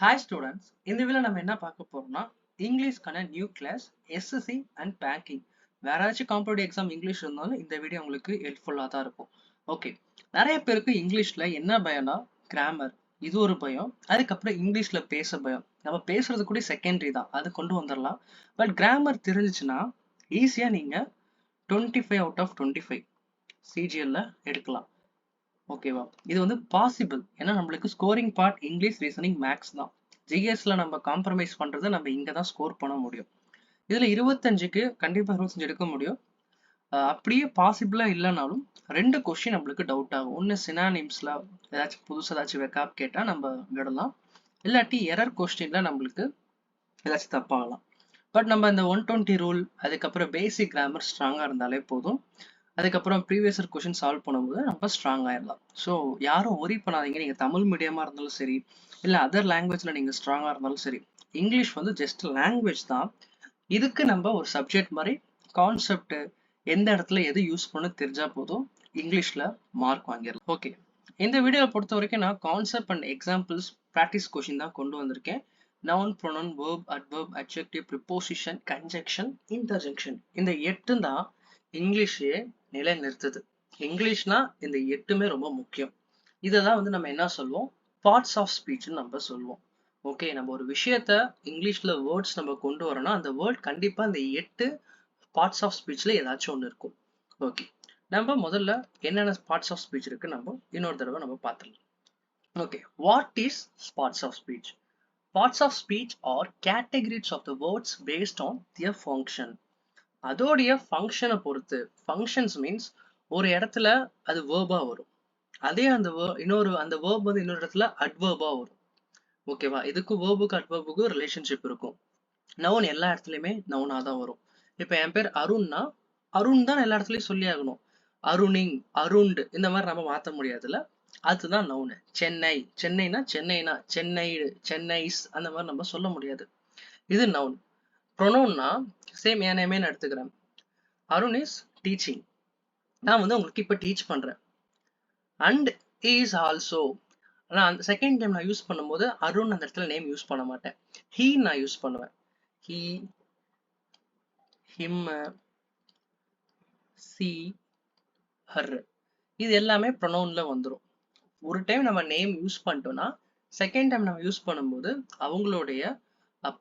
Hi students, இந்த வீடியோல நம்ம என்ன பார்க்க போறோம்னா இங்கிலீஷ்க்கான new class SSC and banking. வேற ஏதாச்சும் காம்படிட்டிவ் எக்ஸாம் இங்கிலீஷ் இருந்தாலும் இந்த வீடியோ உங்களுக்கு ஹெல்ப்ஃபுல்லாக தான் இருக்கும். ஓகே, நிறைய பேருக்கு இங்கிலீஷ்ல என்ன பயம்னா கிராமர், இது ஒரு பயம். அதுக்கப்புறம் இங்கிலீஷ்ல பேச பயம். நம்ம பேசுறது கூட செகண்டரி தான், அது கொண்டு வந்துடலாம். பட் கிராமர் தெரிஞ்சிச்சுன்னா ஈஸியாக நீங்கள் 25 அவுட் ஆஃப் 25 சிஜிஎல்ல எடுக்கலாம். ஓகேவா? இது வந்து பாசிபிள். ஏன்னா நம்மளுக்கு scoring part English, reasoning, maths தான். ஜிஎஸ்ல நம்ம காம்ப்ரமைஸ் பண்றதை நம்ம இங்க தான் ஸ்கோர் பண்ண முடியும். இதுல 25க்கு கண்டிப்பா 25 எடுக்க முடியும். அப்படியே பாசிபிளா இல்லைனாலும் 2 கொஸ்டின் நம்மளுக்கு டவுட் ஆகும். ஒன்னு சினானிம்ஸ்ல ஏதாச்சும் புதுசா ஏதாச்சும் வெக்காப் கேட்டா நம்ம விடலாம். இல்லாட்டி எரர் கொஸ்டின்ல நம்மளுக்கு ஏதாச்சும் தப்பாகலாம். பட் நம்ம இந்த 120 ரூல், அதுக்கப்புறம் பேசிக் கிராமர் ஸ்ட்ராங்கா இருந்தாலே போதும். அதுக்கப்புறம் ப்ரீவியஸ் இயர் கொஸ்டின் சால்வ் பண்ணும்போது நம்ம ஸ்ட்ராங் ஆயிடலாம். ஸோ யாரும் ஒரி பண்ணாதீங்க. நீங்கள் தமிழ் மீடியமாக இருந்தாலும் சரி, இல்லை அதர் லாங்குவேஜில் நீங்கள் ஸ்ட்ராங்காக இருந்தாலும் சரி, இங்கிலீஷ் வந்து ஜஸ்ட் லாங்குவேஜ் தான். இதுக்கு நம்ம ஒரு சப்ஜெக்ட் மாதிரி கான்செப்ட் எந்த இடத்துல எது யூஸ் பண்ண தெரிஞ்சா போதும், இங்கிலீஷில் மார்க் வாங்கிடலாம். ஓகே, இந்த வீடியோவை பொறுத்த வரைக்கும் நான் concept and examples practice question தான் கொண்டு வந்திருக்கேன். Noun, pronoun, verb, adverb, adjective, preposition, conjunction, interjection, இந்த 8 தான் இங்கிலீஷே நிலை நிறுத்துது. இங்கிலீஷ்னா இந்த 8மே ரொம்ப முக்கியம். இதை தான் வந்து நம்ம என்ன சொல்லுவோம், பார்ட்ஸ் ஆஃப் ஸ்பீச்னு நம்ம சொல்லுவோம். ஓகே, நம்ம ஒரு விஷயத்த இங்கிலீஷ்ல வேர்ட்ஸ் நம்ம கொண்டு வரோம்னா அந்த வேர்ட் கண்டிப்பா இந்த 8 பார்ட்ஸ் ஆஃப் ஸ்பீச்ல ஏதாச்சும் ஒன்று இருக்கும். ஓகே, நம்ம முதல்ல என்னென்ன பார்ட்ஸ் ஆஃப் ஸ்பீச் இருக்கு நம்ம இன்னொரு தடவை நம்ம பார்த்துடலாம். Okay, what is parts of speech? Parts of speech are categories of the words based on their function. அதோடைய ஃபங்க்ஷனை பொறுத்து. ஃபங்க்ஷன்ஸ் மீன்ஸ் ஒரு இடத்துல அது வேர்பா வரும். அதே அந்த அந்த வேர்ப் வந்து இன்னொரு இடத்துல அட்வர்பா வரும். ஓகேவா? இதுக்கு வேர்புக்கு அட்வர்புக்கு ரிலேஷன்ஷிப் இருக்கும். நவுன் எல்லா இடத்துலயுமே நவுனா தான் வரும். இப்ப என் பேர் அருண்னா அருண் தான் எல்லா இடத்துலயும் சொல்லி ஆகணும். அருணிங், அருண்டு இந்த மாதிரி நம்ம மாத்த முடியாதுல்ல. அதுதான் நவுனு. சென்னை, சென்னைனா சென்னைனா சென்னை, சென்னைஸ் அந்த மாதிரி நம்ம சொல்ல முடியாது. இது நவுன். ப்ரொனவுன்னா சேம் என் நேமே நான் எடுத்துக்கிறேன். Arun is teaching. நான் வந்து உங்களுக்கு இப்ப டீச் பண்றேன். அண்ட் இஸ் ஆல்சோ, நான் செகண்ட் டைம் நான் யூஸ் பண்ணும்போது அருண் அந்த இடத்துல நேம் யூஸ் பண்ண மாட்டேன். ஹீ நான் யூஸ் பண்ணுவேன். ஹீ, ஹிம், சி, ஹர், இது எல்லாமே ப்ரொனவுன்ல வந்துடும். ஒரு டைம் நம்ம நேம் யூஸ் பண்ணிட்டோம்னா செகண்ட் டைம் நம்ம யூஸ் பண்ணும்போது அவங்களுடைய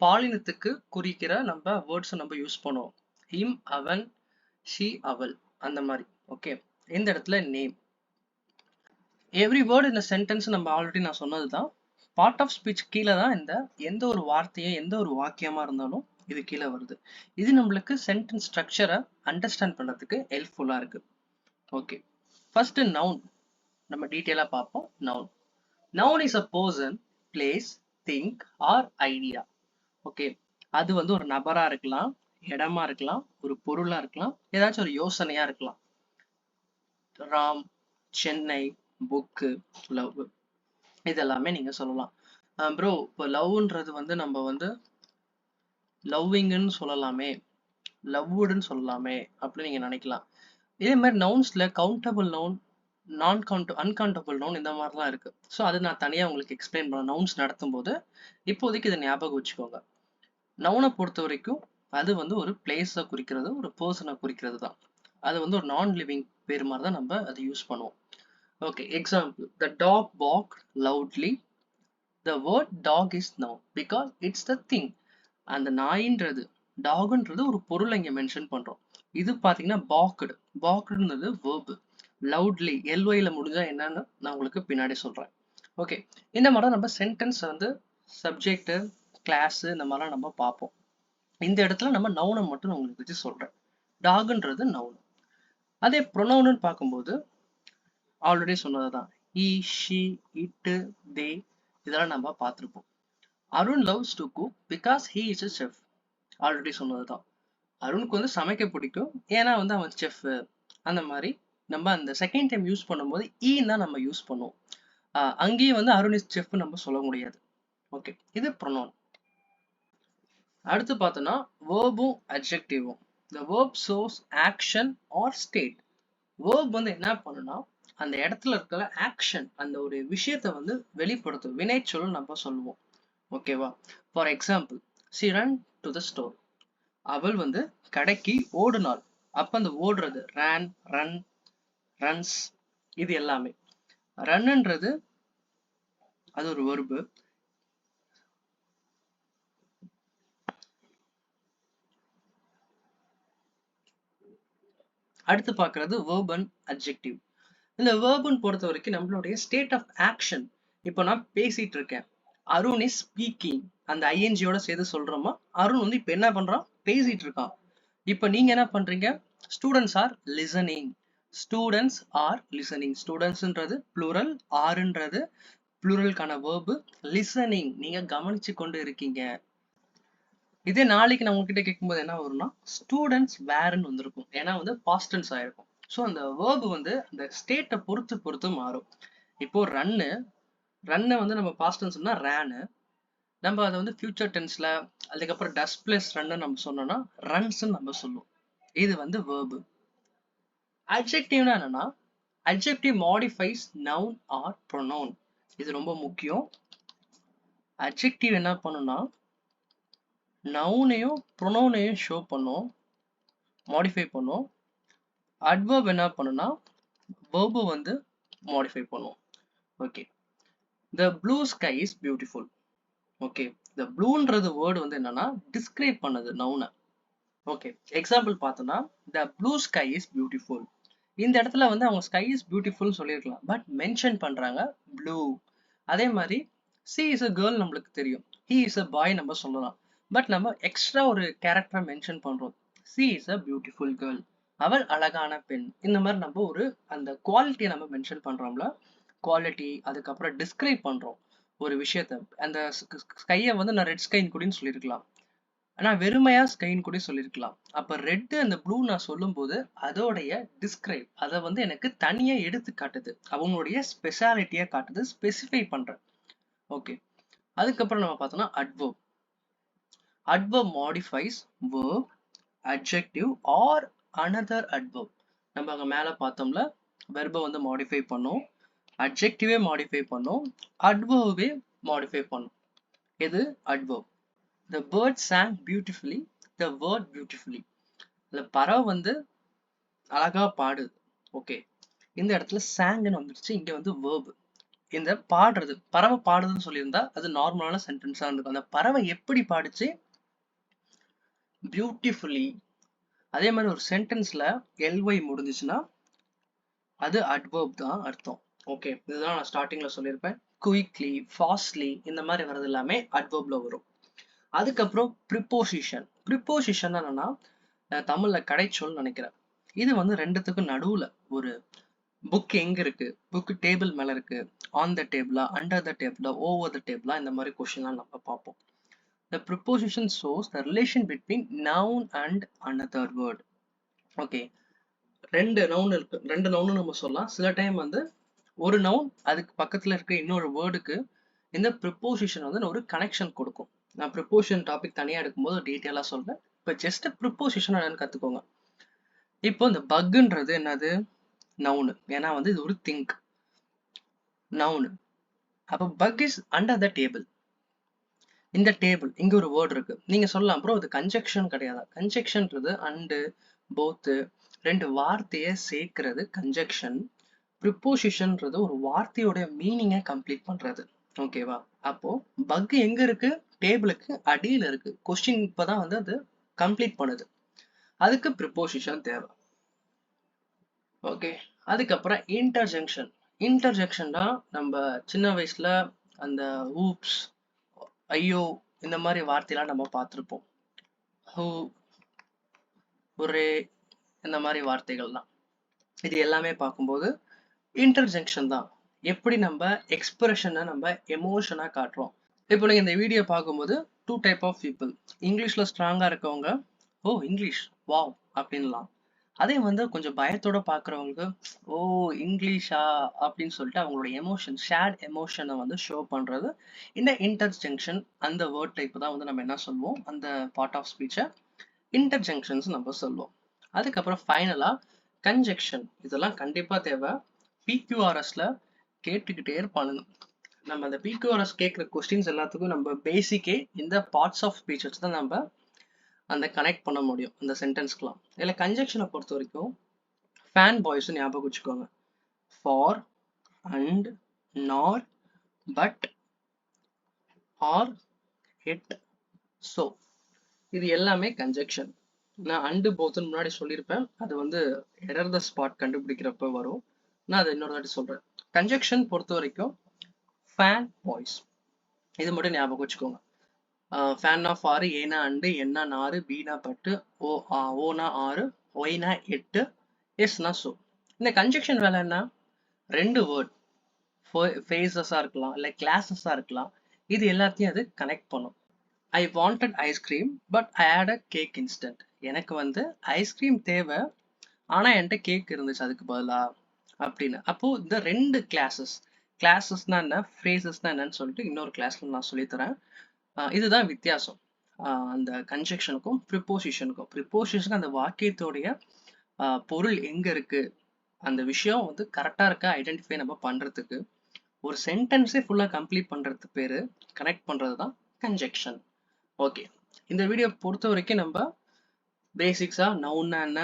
பாலினத்துக்கு குறிக்கிற நம்ம வேர்ட்ஸ் நம்ம யூஸ் பண்ணுவோம். ஹிம், அவன், ஷி, அவள், அந்த மாதிரி. ஓகே, இந்த இடத்துல நேம். எவ்ரி வேர்ட் இந்த சென்டென்ஸ் நம்ம ஆல்ரெடி நான் சொன்னதுதான். பார்ட் ஆஃப் ஸ்பீச் கீழே தான் இந்த எந்த ஒரு வார்த்தையும் எந்த ஒரு வாக்கியமா இருந்தாலும் இது கீழே வருது. இது நம்மளுக்கு சென்டென்ஸ் ஸ்ட்ரக்சரை அண்டர்ஸ்டாண்ட் பண்றதுக்கு ஹெல்ப்ஃபுல்லா இருக்கு. ஓகே, ஃபர்ஸ்ட் நவுன் நம்ம டீட்டெயிலா பார்ப்போம். Noun, noun is a person, place, think R idea. Okay, அது வந்து ஒரு நபரா இருக்கலாம், இடமா இருக்கலாம், ஒரு பொருளா இருக்கலாம், ஏதாச்சும் ஒரு யோசனையா இருக்கலாம். ராம், சென்னை, புக்கு, லவ், இதெல்லாமே நீங்க சொல்லலாம். ப்ரோ, இப்போ லவ்ன்றது வந்து நம்ம வந்து லவ்விங்னு சொல்லலாமே, லவ்வுடுன்னு சொல்லலாமே அப்படின்னு நீங்க நினைக்கலாம். இதே மாதிரி நவுன்ஸ்ல கவுண்டபிள் நவுன், அன்கவுண்டபிள் நவுன் இந்த மாதிரிலாம் இருக்கு. ஸோ அது நான் தனியாக உங்களுக்கு எக்ஸ்பிளைன் பண்ண நவுன்ஸ் நடத்தும் போது. இப்போதைக்கு இதை ஞாபகம் வச்சுக்கோங்க. நவுனை பொறுத்த வரைக்கும் அது வந்து ஒரு பிளேஸை குறிக்கிறது, ஒரு பர்சனை குறிக்கிறது தான். அது வந்து ஒரு நான் லிவிங் பேர் மாதிரி தான் நம்ம அதை யூஸ் பண்ணுவோம். Okay, example, the dog barked loudly. The word dog is noun because it's the thing. அந்த நாயின்றது, டாக்ன்றது ஒரு பொருளை இங்க மென்ஷன் பண்றோம். இது பாத்தீங்கன்னா barkedன்றது verb. loudly, ly-ல முடிஞ்சா என்னன்னு நான் உங்களுக்கு பின்னாடி சொல்றேன். ஓகே, இந்த மாதிரி நம்ம சென்டென்ஸ் வந்து சப்ஜெக்ட், கிளாஸ் இந்த மாதிரிலாம் நம்ம பார்ப்போம். இந்த இடத்துல நம்ம நவுனை மட்டும் நான் உங்களுக்கு வச்சு சொல்றேன். டாக்ன்றது நவுன். அதே ப்ரொனவுன்னு பார்க்கும்போது ஆல்ரெடி சொன்னதுதான். ஈ, ஷி, இட், தே, இதெல்லாம் நம்ம பார்த்துருப்போம். Arun loves to cook because he is a chef. Already சொன்னதுதான். அருணுக்கு வந்து சமைக்க பிடிக்கும் ஏன்னா வந்து அவன் செஃப். அந்த மாதிரி நம்ம அந்த செகண்ட் டைம் யூஸ் பண்ணும்போது ஈன்னு தான் நம்ம யூஸ் பண்ணுவோம். அங்கேயும் வந்து அருண் இஸ் செஃப் நம்ம சொல்ல முடியாது. ஓகே, இது ப்ரொனவுன். அடுத்து பார்த்தோம்னா வேர்பும் அட்ஜெக்டிவும். The verb shows action or state. verb வந்து என்ன பண்ணுனா அந்த இடத்துல இருக்கிற ஆக்ஷன், அந்த ஒரு விஷயத்தை வந்து வெளிப்படுத்தும். வினைச்சொல் நம்ம சொல்லுவோம். ஓகேவா? For example, she ran to the store. அவள் வந்து கடைக்கு ஓடுனாள். அப்ப அந்த ஓடுறது ran, run, runs இது எல்லாமே. ரன்ன்றது அது ஒரு verb. அடுத்து பார்க்கிறது verb and adjective. இந்த வேர்புன்னு பொறுத்த வரைக்கும் நம்மளுடைய ஸ்டேட் ஆஃப் ஆக்ஷன். இப்போ நான் பேசிட்டு இருக்கேன், அருண் இஸ் ஸ்பீக்கிங், அந்த ஐஎன்ஜியோட சேர்த்து சொல்றோமா, அருண் வந்து இப்போ என்ன பண்றான், பேசிட்டு இருக்கான். இப்போ நீங்க என்ன பண்றீங்க, students are listening. Students are listening. ஸ்டூடெண்ட்ஸ்ன்றது ப்ளூரல், ஆர்ன்றது ப்ளூரலுக்கான வேர்பு, லிசனிங் நீங்க கவனிச்சு கொண்டு இருக்கீங்க. இதே நாளைக்கு நான் உங்ககிட்ட கேட்கும்போது என்ன வரும்னா ஸ்டூடெண்ட்ஸ் வேர்ன்னு வந்திருக்கும், ஏன்னா வந்து பாஸ்ட் டென்ஸ் ஆயிருக்கும். ஸோ அந்த வேர்பு வந்து அந்த ஸ்டேட்டை பொறுத்து மாறும். இப்போ ரன்னு வந்து நம்ம பாஸ்ட் டென்ஸ்னா ரேனு, நம்ம அதை வந்து ஃபியூச்சர் டென்ஸ்ல அதுக்கப்புறம் டஸ் பிளஸ் ரன்னு நம்ம சொன்னோம்னா ரன்ஸ்ன்னு நம்ம சொல்லுவோம். இது வந்து வேர்பு. அட்ஜெக்டிவ்னா என்னன்னா adjective modifies noun or pronoun. இது ரொம்ப முக்கியம். அட்ஜெக்டிவ் என்ன பண்ணும்னா நவுனையும் ப்ரொனவுனையும் ஷோ பண்ணும், மாடிஃபை பண்ணும். அட்வர்ப் என்ன பண்ணுனா verb வந்து மாடிஃபை பண்ணும். Okay, the blue sky is beautiful. Okay, the blueன்றது வேர்டு வந்து என்னன்னா டிஸ்கிரைப் பண்ணுது நவுனை. ஓகே, எக்ஸாம்பிள் பார்த்தோம்னா the blue sky is beautiful. இந்த இடத்துல வந்து அவங்க ஸ்கை இஸ் பியூட்டிஃபுல் சொல்லியிருக்கலாம், பட் மென்ஷன் பண்றாங்க ப்ளூ. அதே மாதிரி she is a girl நம்மளுக்கு தெரியும், he is a boy நம்ம சொல்லலாம், பட் நம்ம எக்ஸ்ட்ரா ஒரு கேரக்டரை மென்ஷன் பண்றோம், she is a beautiful girl, அவள் அழகான பெண். இந்த மாதிரி நம்ம ஒரு அந்த குவாலிட்டியை நம்ம மென்ஷன் பண்றோம்ல, குவாலிட்டி. அதுக்கப்புறம் டிஸ்கிரைப் பண்றோம் ஒரு விஷயத்த. அந்த ஸ்கையை வந்து நான் ரெட் ஸ்கைன்னு கூட சொல்லியிருக்கலாம், ஆனா வெறுமையா ஸ்கைன்னு கூட சொல்லியிருக்கலாம். அப்ப ரெட் அந்த ப்ளூ நான் சொல்லும் போது அதோடைய டிஸ்கிரைப், அதை வந்து எனக்கு தனியா எடுத்து காட்டுது, அவங்களுடைய ஸ்பெஷாலிட்டியா காட்டுது, ஸ்பெசிஃபை பண்றேன். ஓகே, அதுக்கப்புறம் நம்ம பார்த்தோம்னா adverb. Adverb modifies verb, adjective or another adverb. நம்ம அங்க மேல பார்த்தோம்ல, வெர்பை வந்து மாடிஃபை பண்ணும், அட்ஜெக்டிவே மாடிஃபை பண்ணும், அட்வர்பே மாடிஃபை பண்ணும். எது adverb? the bird sang beautifully, the word beautifully. இந்த பறவை வந்து அழகா பாடுது. ஓகே, இந்த இடத்துல சாங்னு வந்துருச்சு, இங்க வந்து verb. இந்த பாடுறது, பறவை பாடுதுன்னு சொல்லியிருந்தா அது நார்மலான சென்டென்ஸா இருந்திருக்கும். அந்த பறவை எப்படி பாடுச்சு, பியூட்டிஃபுல்லி. அதே மாதிரி ஒரு சென்டென்ஸ்ல ly முடிஞ்சுச்சுன்னா அது அட்வர்ப் தான் அர்த்தம். ஓகே, இதுதான் நான் ஸ்டார்டிங்ல சொல்லியிருப்பேன். குயிக்லி, ஃபாஸ்ட்லி இந்த மாதிரி வர்றது எல்லாமே அட்வர்ப்ல வரும். அதுக்கப்புறம் ப்ரிப்போசிஷன். ப்ரிப்போசிஷன் என்னன்னா தமிழ்ல கடைச்சொல் நினைக்கிறேன். இது வந்து ரெண்டுத்துக்கும் நடுவுல ஒரு புக் எங்க இருக்கு, புக் டேபிள் மேல இருக்கு, ஆன் த டேபிளா, அண்டர் த டேபிளா, ஓவர் த டேபிளா, இந்த மாதிரி கொஸ்டின்லாம் நம்ம பார்ப்போம். The preposition shows the relation between noun and another word. Okay, ரெண்டு நவுன் இருக்கு, ரெண்டு நவுன் நம்ம சொல்லலாம். சில டைம் வந்து ஒரு நவுன் அதுக்கு பக்கத்துல இருக்க இன்னொரு வேர்டுக்கு இந்த ப்ரிப்போசிஷன் வந்து ஒரு கனெக்ஷன் கொடுக்கும். நான் ப்ரிப்போசிஷன் டாபிக் தனியா எடுக்கும்போது டீட்டெயிலா சொல்றேன். இப்போ ஜஸ்ட் ப்ரிப்போசிஷன் என்னன்னு கத்துக்கோங்க. இப்போ இந்த பக்குன்றது என்னது, நவுனு, ஏன்னா வந்து இது ஒரு திங்க் நவுனு. அப்போ buck is under the table. இந்த டேபிள் இங்க ஒரு வேர்டு இருக்கு, நீங்க சொல்லலாம் ப்ரோ இது கன்ஜெக்ஷன் கிடையாது. கன்ஜெக்ஷன்றது அண்டு போத்து ரெண்டு வார்த்தையை சேர்க்கிறது கன்ஜெக்ஷன். ப்ரிப்போசிஷன்றது ஒரு வார்த்தையோட மீனிங்கை கம்ப்ளீட் பண்றது. ஓகேவா? அப்போ பக் எங்க இருக்கு, டேபிளுக்கு அடியில இருக்கு. கொஸ்டின் இப்பதான் வந்து அது கம்ப்ளீட் பண்ணுது, அதுக்கு ப்ரிப்போசிஷன் தேவை. ஓகே, அதுக்கப்புறம் இன்டர்ஜெக்ஷன். இன்டர்ஜெக்ஷன் தான் நம்ம சின்ன வயசுல அந்த ஊப்ஸ், ஐயோ இந்த மாதிரி வார்த்தையெல்லாம் நம்ம பார்த்துருப்போம். ஹூ, ஒரே, இந்த மாதிரி வார்த்தைகள் தான். இது எல்லாமே பார்க்கும்போது இன்டர்ஜெக்ஷன் தான். எப்படி நம்ம எக்ஸ்பிரஷனை நம்ம எமோஷனா காட்டுறோம். இப்போ நீங்க இந்த வீடியோ பார்க்கும்போது டூ டைப் ஆஃப் பீப்புள். இங்கிலீஷ்ல ஸ்ட்ராங்கா இருக்கவங்க ஓ இங்கிலீஷ் வாவ் அப்படின்லாம். அதே வந்து கொஞ்சம் பயத்தோட பார்க்குறவங்களுக்கு ஓ இங்கிலீஷா அப்படின்னு சொல்லிட்டு அவங்களோட எமோஷன், ஷேர்ட் எமோஷனை வந்து ஷோ பண்றது இந்த இன்டர்ஜெக்ஷன். அந்த வேர்ட் டைப் தான் வந்து நம்ம என்ன சொல்லுவோம், அந்த பார்ட் ஆஃப் ஸ்பீச்சை இன்டர்ஜெக்ஷன்ஸ் நம்ம சொல்லுவோம். அதுக்கப்புறம் ஃபைனலா கன்ஜெக்ஷன். இதெல்லாம் கண்டிப்பா தேவை, பிக்யூஆர்எஸ்ல கேட்டுக்கிட்டே இருப்பானுங்க. நம்ம அந்த பிக்யூஆர்எஸ் கேட்குற கொஸ்டின்ஸ் எல்லாத்துக்கும் நம்ம பேசிக்கே இந்த பார்ட்ஸ் ஆஃப் ஸ்பீச் வச்சு தான் நம்ம அந்த கனெக்ட் பண்ண முடியும் அந்த சென்டென்ஸ்க்குலாம். இதில் கன்ஜெக்ஷனை பொறுத்த வரைக்கும் ஃபேன் பாய்ஸ் ஞாபகம் வச்சுக்கோங்க. ஃபார், அண்ட், நார், பட், ஆர், இட், ஸோ இது எல்லாமே கன்ஜெக்ஷன். நான் அண்டு போத்துன்னு முன்னாடி சொல்லியிருப்பேன். அது வந்து எரர் த ஸ்பாட் கண்டுபிடிக்கிறப்ப வரும். நான் அதை இன்னொரு வாட்டி சொல்கிறேன். கன்ஜெக்ஷன் பொறுத்த வரைக்கும் ஃபேன் பாய்ஸ் இது மட்டும் ஞாபகம் வச்சுக்கோங்க. ஃபேன்னா ஃபாரு, ஏனா அண்டு, என்ன நாறு, பீனா பட்டு, ஓனா ஆறு, ஒய்னா எட்டு, எஸ்னா ஸோ. இந்த கன்ஜெக்ஷன் வேலை என்ன? ரெண்டு வேர்ட் ஃபேஸஸாக இருக்கலாம், இல்லை கிளாஸஸாக இருக்கலாம். இது எல்லாத்தையும் அது கனெக்ட் பண்ணும். I wanted ice cream but I hate a cake instant. எனக்கு வந்து ஐஸ்கிரீம் தேவை, ஆனால் என்கிட்ட கேக் இருந்துச்சு அதுக்கு பதிலாக அப்படின்னு. அப்போது இந்த ரெண்டு கிளாஸஸ்னா என்ன, ஃப்ரேசஸ்னா என்னன்னு சொல்லிட்டு இன்னொரு கிளாஸ்ல நான் சொல்லித்தரேன். இதுதான் வித்தியாசம் அந்த கன்ஜெக்ஷனுக்கும் ப்ரிப்போசிஷனுக்கும். ப்ரிப்போசிஷனுக்கு அந்த வாக்கியத்தோடைய பொருள் எங்கே இருக்குது, அந்த விஷயம் வந்து கரெக்டாக இருக்கா ஐடென்டிஃபை நம்ம பண்ணுறதுக்கு, ஒரு சென்டென்ஸே ஃபுல்லாக கம்ப்ளீட் பண்ணுறதுக்கு பேர் கனெக்ட் பண்ணுறது தான் கன்ஜெக்ஷன். ஓகே, இந்த வீடியோ பொறுத்த வரைக்கும் நம்ம பேசிக்ஸா நவுன்னா என்ன,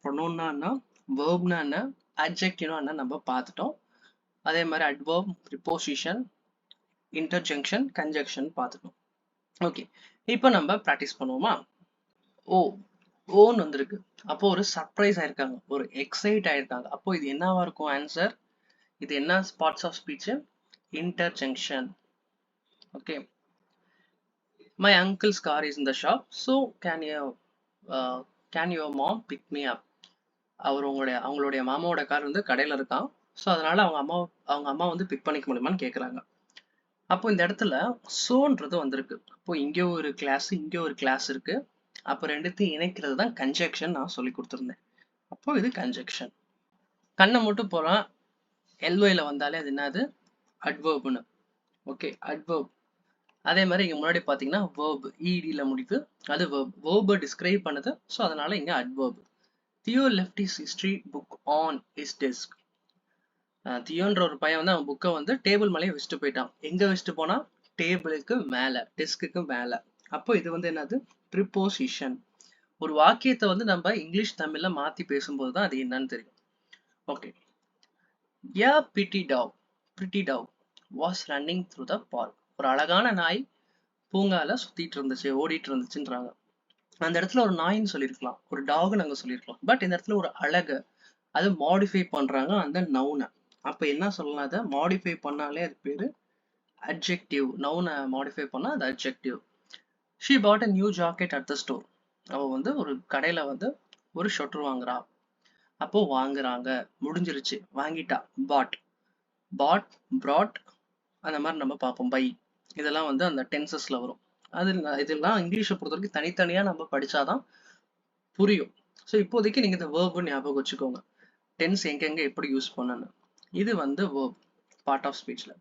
ப்ரொனவுன்னா என்ன, வேர்ப்னா என்ன, அட்ஜெக்டிவ்னா என்ன நம்ம பார்த்துட்டோம். அதே மாதிரி அட்வர்ப், ப்ரிப்போசிஷன், இன்டர்ஜெக்ஷன், கன்ஜெக்ஷன் பார்த்துட்டோம். ஓகே, இப்போ நம்ம ப்ராக்டிஸ் பண்ணுவோமா? ஓன்னு வந்திருக்கு. அப்போ ஒரு சர்ப்ரைஸ் ஆயிருக்காங்க, ஒரு எக்ஸைட் ஆயிருக்காங்க. அப்போ இது என்னவா இருக்கும் ஆன்சர்? இது என்ன parts of speech? Interjection. Okay, my uncle's car is in the shop, so can your mom pick me up? அவங்களுடைய மாமாவோட கார் வந்து கடையில் இருக்கான், ஸோ அதனால அவங்க அம்மா வந்து பிக் பண்ணிக்க முடியுமான்னு கேட்குறாங்க. அப்போ இந்த இடத்துல சோன்றது வந்திருக்கு. அப்போ இங்கே ஒரு கிளாஸ், இங்கே ஒரு கிளாஸ் இருக்கு. அப்போ ரெண்டுத்தையும் இணைக்கிறது தான் கன்ஜெக்ஷன் நான் சொல்லி கொடுத்துருந்தேன். அப்போ இது கன்ஜெக்ஷன். கண்ணை மட்டும் போகலாம், எல்ஒயில் வந்தாலே அது என்னது? அட்வர்ப்னு. Okay, adverb. அதே மாதிரி இங்கே முன்னாடி பார்த்தீங்கன்னா வேர்ப், இடியில் முடியுது, அது வேர்பை டிஸ்கிரைப் பண்ணுது, ஸோ அதனால இங்கே adverb. Theo left his history book on his desk. தியோன்ற ஒரு பையன் வந்து அவன் புக்கை வந்து டேபிள் மேலேயே வச்சுட்டு போயிட்டான். எங்கே வச்சுட்டு போனா? டேபிளுக்கு மேலே, டெஸ்க்கு மேலே. அப்போ இது வந்து என்னது? ப்ரிப்போசிஷன். ஒரு வாக்கியத்தை வந்து நம்ம இங்கிலீஷ் தமிழ்ல மாற்றி பேசும்போது தான் அது என்னன்னு தெரியும். Okay, a pretty dog was running through the park. ஒரு அழகான நாய் பூங்கால சுத்திட்டு இருந்துச்சு, ஓடிட்டு இருந்துச்சுன்றாங்க. அந்த இடத்துல ஒரு நாயின்னு சொல்லியிருக்கலாம், ஒரு டாக்னு அங்க சொல்லியிருக்கலாம். பட் இந்த இடத்துல ஒரு அழகு, அது மாடிஃபை பண்றாங்க அந்த நவுனை. அப்ப என்ன சொல்லலாம்? அதை மாடிஃபை பண்ணாலே அது பேரு அட்ஜெக்டிவ். நவுனை மாடிஃபை பண்ணா அது adjective. she bought a new jacket at the store. அவ வந்து ஒரு கடையில வந்து ஒரு ஷொட்டர் வாங்குறா. அப்போ வாங்குறாங்க, முடிஞ்சிருச்சு, வாங்கிட்டா. பாட், brought, அந்த மாதிரி நம்ம பார்ப்போம். பை, இதெல்லாம் வந்து அந்த டென்சஸ்ல வரும். இதெல்லாம் இங்கிலீஷை பொறுத்த வரைக்கும் தனித்தனியா நம்ம படிச்சாதான் புரியும். ஸோ இப்போதைக்கு நீங்க இந்த வேர்பு ஞாபகம் வச்சுக்கோங்க, டென்ஸ் எங்கெங்க எப்படி யூஸ் பண்ணணும். இது வந்து வேர்ப் பார்ட் ஆஃப் ஸ்பீச்ல.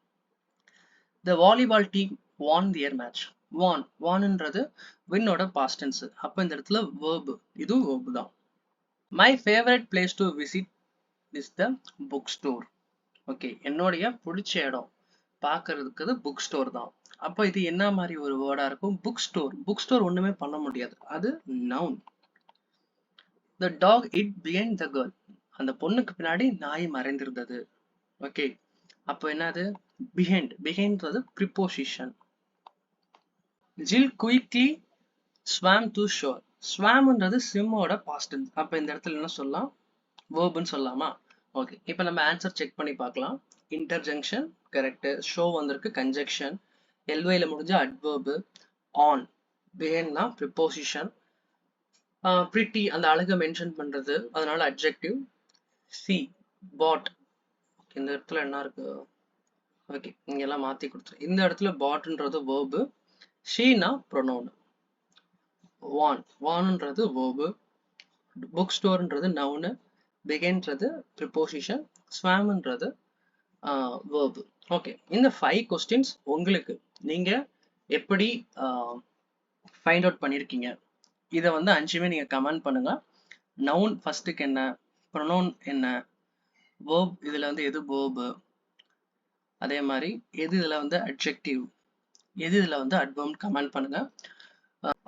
The volleyball team won their match. வான்ன்றது வின்னோட பாஸ்ட் டென்ஸ். அப்போ இந்த இடத்துல வேர்பு, இதுவும் வேர்பு தான். My favourite place to visit is the book store. Okay, என்னுடைய பிடிச்ச இடம் பார்க்கறதுக்கு புக் ஸ்டோர் தான். அப்போ இது என்ன மாதிரி ஒரு வேர்டா இருக்கும்? Book store. புக் ஸ்டோர் ஒண்ணுமே பண்ண முடியாது, அது noun. The dog hid behind the girl. அந்த பொண்ணுக்கு பின்னாடி நாய் மறைந்திருந்தது. ஓகே, அப்போ என்னது? பிஹைண்ட்ன்றது preposition. Jill quickly swam to shore. swamன்றது ஸ்விம்மோட பாஸ்ட் டென்ஸ். அப்போ இந்த இடத்துல என்ன சொல்லலாம்? வேர்ப்னு சொல்லலாமா? ஓகே, இப்போ நம்ம ஆன்சர் செக் பண்ணி பார்க்கலாம். இன்டர்ஜெக்ஷன் கரெக்ட், ஷோ வந்திருக்கு கன்ஜெக்ஷன், எல்ஒயில முடிஞ்ச அட்வர்பு, ஆன் பிஹைண்ட்னா ப்ரிப்போசிஷன், பிரிட்டி அந்த அழகை மென்ஷன் பண்றது, அதனால அட்ஜெக்டிவ். சி, பாட். இந்த இடத்துல என்ன இருக்கு? ஓகே, இங்கெல்லாம் மாத்தி கொடுத்துரு. இந்த இடத்துல பாட்ன்றது வேர்பு, ஷீனா ப்ரொனவுன், வான்ன்றது வேர்பு, புக் ஸ்டோர்ன்றது நவுனு, பிகைன்றது ப்ரிப்போசிஷன், ஸ்வாம்ன்றது வேர்பு. ஓகே, இந்த 5 கொஸ்டின்ஸ் உங்களுக்கு நீங்க எப்படி ஃபைண்ட் அவுட் பண்ணியிருக்கீங்க? இதை வந்து 5மே நீங்க கமெண்ட் பண்ணுங்க. நவுன் ஃபர்ஸ்ட்டுக்கு என்ன, ப்ரொனவுன் என்ன, வேர்ப் இதுல வந்து எது வேர்பு, அதே மாதிரி எது இதுல வந்து அட்ஜெக்டிவ், எது இதுல வந்து அட்வர்ப் கமெண்ட் பண்ணுங்க.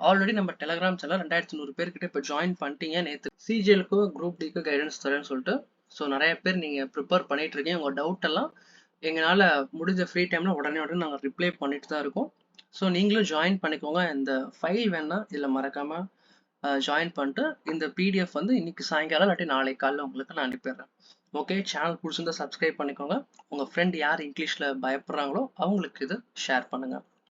ஆல்ரெடி நம்ம டெலிகிராம் சேனல் 2100 பேர்கிட்ட இப்போ ஜாயின் பண்ணிட்டீங்க. நேற்று சிஜிஎலுக்கு குரூப் டிக்கு கைடன்ஸ் தரேன்னு சொல்லிட்டு ஸோ நிறைய பேர் நீங்கள் ப்ரிப்பேர் பண்ணிட்டு இருக்கீங்க. உங்கள் டவுட் எல்லாம் எங்களால் முடிஞ்ச ஃப்ரீ டைமில் உடனே நாங்கள் ரிப்ளை பண்ணிட்டு தான் இருக்கோம். ஸோ நீங்களும் ஜாயின் பண்ணிக்கோங்க. இந்த ஃபைல் வேணா இதில் மறக்காமல் ஜாயின் பண்ணிட்டு இந்த பிடிஎஃப் வந்து இன்னைக்கு சாயங்காலம் இல்லாட்டி நாளைக்கு காலையில் உங்களுக்கு நான் அனுப்பிடுறேன். ஓகே, சேனல் பிடிச்சிருந்தா சப்ஸ்கிரைப் பண்ணிக்கோங்க. உங்கள் ஃப்ரெண்ட் யார் இங்கிலீஷில் பயப்படுறாங்களோ அவங்களுக்கு இது ஷேர் பண்ணுங்கள்.